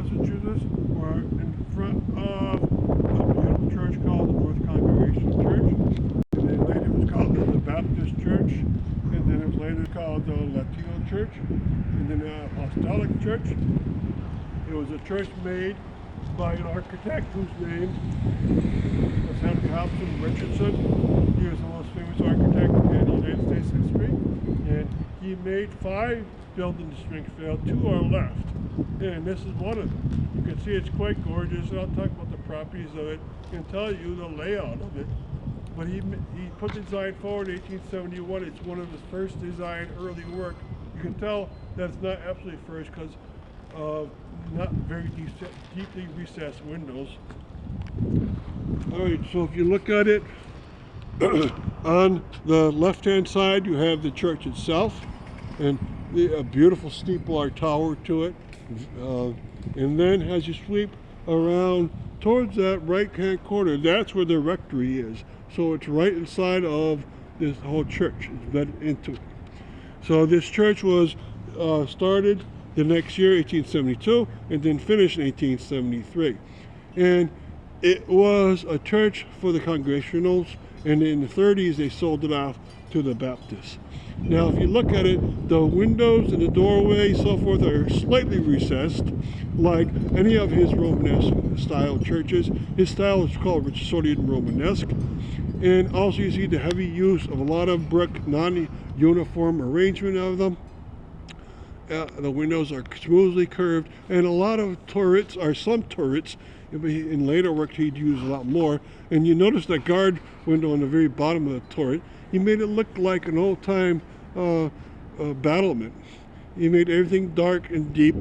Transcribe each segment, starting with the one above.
Massachusetts. We're in front of a beautiful church called the North Congregational Church. And then later it was called the Baptist Church. And then it was later called the Latino Church. And then the Apostolic Church. It was a church made by an architect whose name was Henry Hobson Richardson. He was the most famous architect in the United States history. And he made 5 buildings in Springfield. 2 are left. And this is one of them. You can see it's quite gorgeous. And I'll talk about the properties of it and tell you the layout of it. But he put the design forward in 1871. It's one of his first design early work. You can tell that it's not absolutely first because not very deeply recessed windows. Alright, so if you look at it, on the left hand side you have the church itself and a beautiful steeple or tower to it. And then as you sweep around towards that right hand corner, that's where the rectory is. So it's right inside of this whole church. It's embedded into it. So this church was started the next year, 1872, and then finished in 1873. And it was a church for the Congregationals, and in the 30s they sold it off to the Baptists. Now if you look at it, the windows and the doorway so forth are slightly recessed, like any of his Romanesque style churches. His style is called Richardsonian Romanesque. And also you see the heavy use of a lot of brick, non-uniform arrangement of them. The windows are smoothly curved, and a lot of turrets, or some turrets, in later work he'd use a lot more. And you notice that guard window on the very bottom of the turret. He made it look like an old-time battlement. He made everything dark and deep.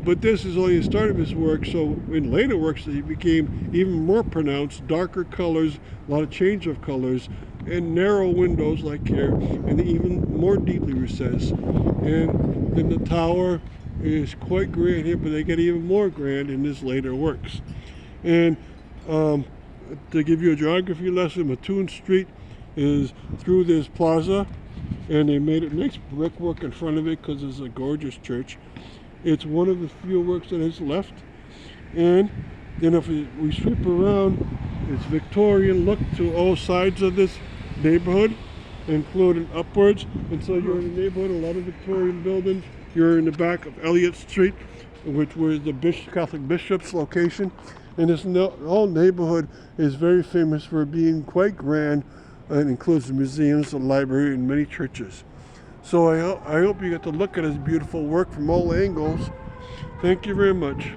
But this is only the start of his work, so in later works he became even more pronounced, darker colors, a lot of change of colors, and narrow windows like here, and even more deeply recessed. And then the tower is quite grand here, but they get even more grand in his later works. And to give you a geography lesson, Mattoon Street is through this plaza, and they made a nice brickwork in front of it because it's a gorgeous church. It's one of the few works that is left. And then if we sweep around, it's Victorian look to all sides of this neighborhood, including upwards. And so you're in the neighborhood, a lot of Victorian buildings. You're in the back of Elliott Street, which was the Catholic Bishop's location. And this whole neighborhood is very famous for being quite grand, and includes museums, a library, and many churches. So I hope you get to look at his beautiful work from all angles. Thank you very much.